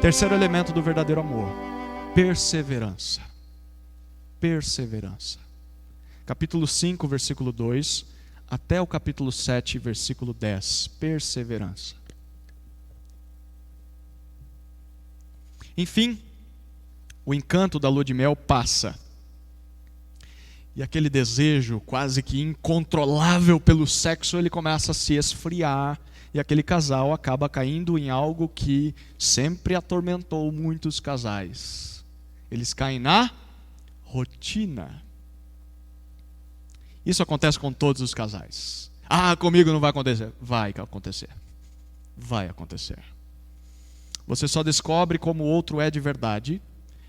Terceiro elemento do verdadeiro amor: perseverança. Perseverança. Capítulo 5, versículo 2, até o capítulo 7, versículo 10. Perseverança. Enfim, o encanto da lua de mel passa. E aquele desejo quase que incontrolável pelo sexo, ele começa a se esfriar. E aquele casal acaba caindo em algo que sempre atormentou muitos casais. Eles caem na rotina. Isso acontece com todos os casais. Ah, comigo não vai acontecer. Vai acontecer. Vai acontecer. Você só descobre como o outro é de verdade,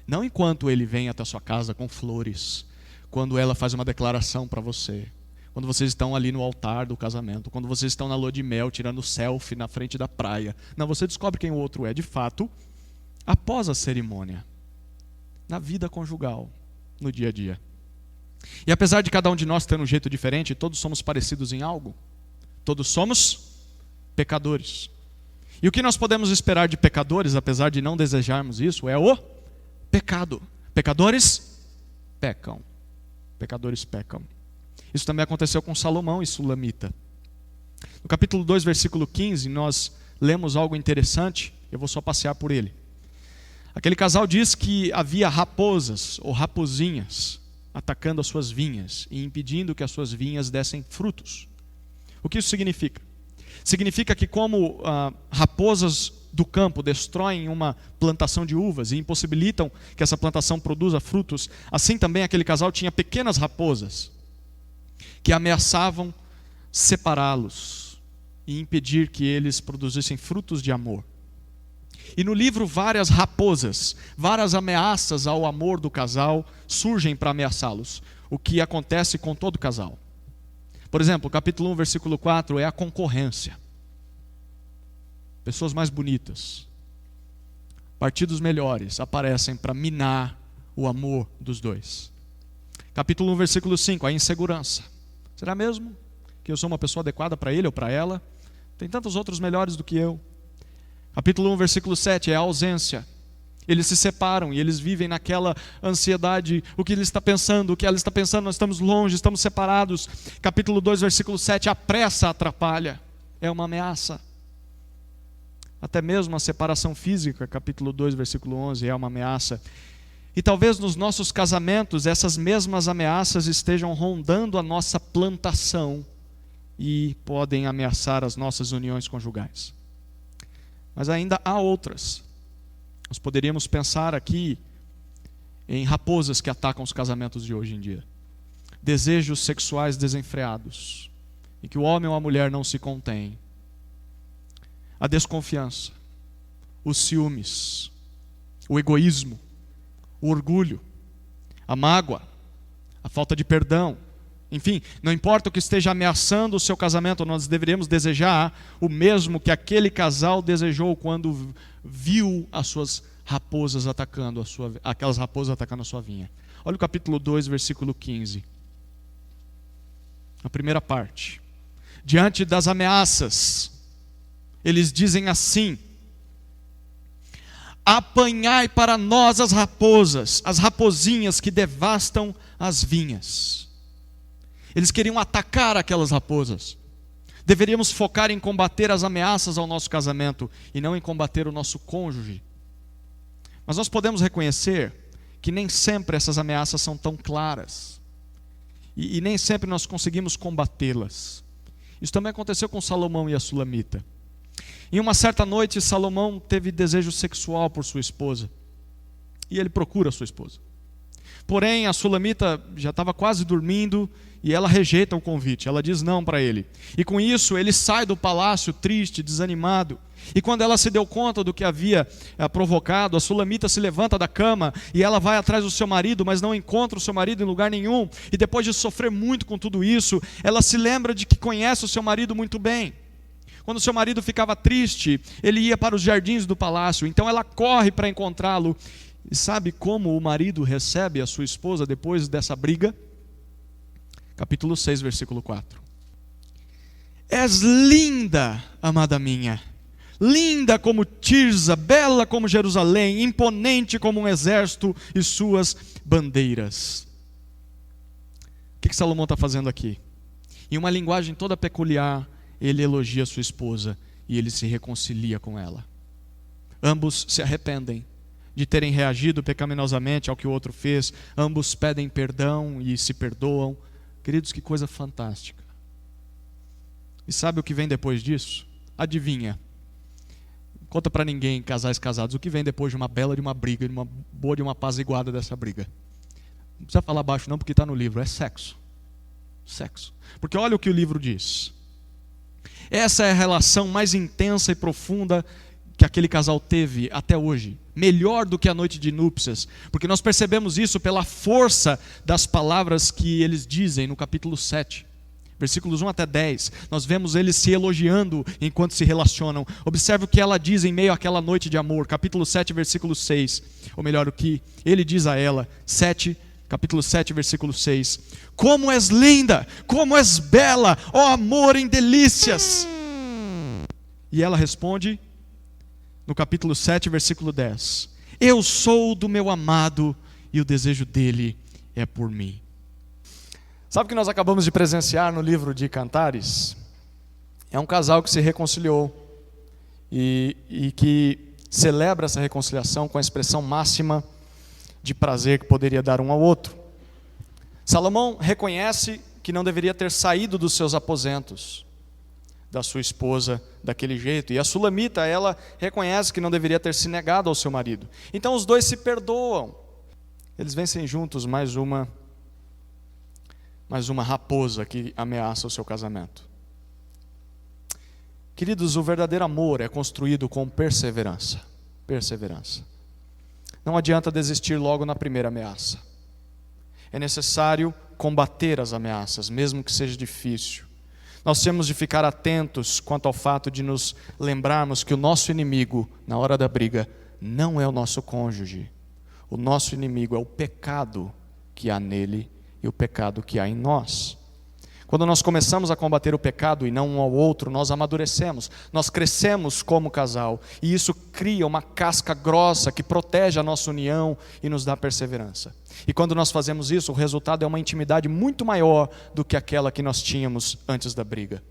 não enquanto ele vem até a sua casa com flores, quando ela faz uma declaração para você, quando vocês estão ali no altar do casamento, quando vocês estão na lua de mel tirando selfie na frente da praia. Não, você descobre quem o outro é de fato após a cerimônia, na vida conjugal, no dia a dia. E apesar de cada um de nós ter um jeito diferente, todos somos parecidos em algo. Todos somos pecadores. E o que nós podemos esperar de pecadores, apesar de não desejarmos isso, é o pecado. Pecadores pecam. Pecadores pecam. Isso também aconteceu com Salomão e Sulamita. No capítulo 2, versículo 15, nós lemos algo interessante. Eu vou só passear por ele. Aquele casal diz que havia raposas ou raposinhas atacando as suas vinhas e impedindo que as suas vinhas dessem frutos. O que isso significa? Significa que como raposas do campo destroem uma plantação de uvas e impossibilitam que essa plantação produza frutos, assim também aquele casal tinha pequenas raposas que ameaçavam separá-los e impedir que eles produzissem frutos de amor. E no livro várias raposas, várias ameaças ao amor do casal surgem para ameaçá-los, o que acontece com todo casal. Por exemplo, capítulo 1, versículo 4 é a concorrência. Pessoas mais bonitas, partidos melhores aparecem para minar o amor dos dois. Capítulo 1, versículo 5, a insegurança. Será mesmo que eu sou uma pessoa adequada para ele ou para ela? Tem tantos outros melhores do que eu. Capítulo 1, versículo 7 é a ausência. Eles se separam e eles vivem naquela ansiedade. O que ele está pensando, o que ela está pensando, nós estamos longe, estamos separados. Capítulo 2, versículo 7, a pressa atrapalha. É uma ameaça. Até mesmo a separação física, capítulo 2, versículo 11, é uma ameaça. E talvez nos nossos casamentos essas mesmas ameaças estejam rondando a nossa plantação e podem ameaçar as nossas uniões conjugais. Mas ainda há outras. Nós poderíamos pensar aqui em raposas que atacam os casamentos de hoje em dia. Desejos sexuais desenfreados, em que o homem ou a mulher não se contém. A desconfiança, os ciúmes, o egoísmo, o orgulho, a mágoa, a falta de perdão. Enfim, não importa o que esteja ameaçando o seu casamento, nós deveríamos desejar o mesmo que aquele casal desejou quando viu as suas raposas atacando aquelas raposas atacando a sua vinha. Olha o capítulo 2, versículo 15. A primeira parte. Diante das ameaças, eles dizem assim: apanhai para nós as raposas, as rapozinhas que devastam as vinhas. Eles queriam atacar aquelas raposas. Deveríamos focar em combater as ameaças ao nosso casamento e não em combater o nosso cônjuge. Mas nós podemos reconhecer que nem sempre essas ameaças são tão claras. E nem sempre nós conseguimos combatê-las. Isso também aconteceu com Salomão e a Sulamita. Em uma certa noite, Salomão teve desejo sexual por sua esposa. E ele procura a sua esposa. Porém, a Sulamita já estava quase dormindo e ela rejeita o convite. Ela diz não para ele. E com isso, ele sai do palácio triste, desanimado. E quando ela se deu conta do que havia provocado, a Sulamita se levanta da cama e ela vai atrás do seu marido, mas não encontra o seu marido em lugar nenhum. E depois de sofrer muito com tudo isso, ela se lembra de que conhece o seu marido muito bem. Quando o seu marido ficava triste, ele ia para os jardins do palácio. Então ela corre para encontrá-lo. E sabe como o marido recebe a sua esposa depois dessa briga? Capítulo 6, versículo 4. És linda, amada minha. linda como Tirza, bela como Jerusalém, imponente como um exército e suas bandeiras. O que Salomão está fazendo aqui? Em uma linguagem toda peculiar, ele elogia sua esposa e ele se reconcilia com ela. Ambos se arrependem de terem reagido pecaminosamente ao que o outro fez. Ambos pedem perdão e se perdoam. Queridos, que coisa fantástica. E sabe o que vem depois disso? Adivinha. Conta para ninguém, casais casados, o que vem depois de uma bela de uma briga, de uma boa de uma apaziguada dessa briga. Não precisa falar baixo não, porque está no livro, é sexo. Sexo. Porque olha o que o livro diz. Essa é a relação mais intensa e profunda que aquele casal teve até hoje. Melhor do que a noite de núpcias. Porque nós percebemos isso pela força das palavras que eles dizem no capítulo 7. Versículos 1 até 10, nós vemos eles se elogiando enquanto se relacionam. Observe o que ela diz em meio àquela noite de amor. Capítulo 7, versículo 6. Ou melhor, o que ele diz a ela. Capítulo 7, versículo 6. Como és linda, como és bela, ó amor em delícias. E ela responde no capítulo 7, versículo 10. Eu sou do meu amado e o desejo dele é por mim. Sabe o que nós acabamos de presenciar no livro de Cantares? É um casal que se reconciliou e que celebra essa reconciliação com a expressão máxima de prazer que poderia dar um ao outro. Salomão reconhece que não deveria ter saído dos seus aposentos da sua esposa daquele jeito. E a Sulamita, ela reconhece que não deveria ter se negado ao seu marido. Então os dois se perdoam. Eles vencem juntos mais uma raposa que ameaça o seu casamento. Queridos, o verdadeiro amor é construído com perseverança. Perseverança. Não adianta desistir logo na primeira ameaça. É necessário combater as ameaças, mesmo que seja difícil. Nós temos de ficar atentos quanto ao fato de nos lembrarmos que o nosso inimigo, na hora da briga, não é o nosso cônjuge. O nosso inimigo é o pecado que há nele e o pecado que há em nós. Quando nós começamos a combater o pecado e não um ao outro, nós amadurecemos, nós crescemos como casal, e isso cria uma casca grossa que protege a nossa união e nos dá perseverança. E quando nós fazemos isso, o resultado é uma intimidade muito maior do que aquela que nós tínhamos antes da briga.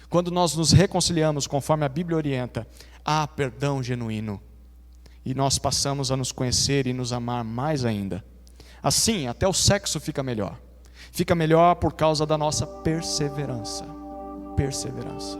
Quando nós nos reconciliamos conforme a Bíblia orienta, há perdão genuíno, e nós passamos a nos conhecer e nos amar mais ainda. Assim, até o sexo fica melhor. Fica melhor por causa da nossa perseverança. Perseverança.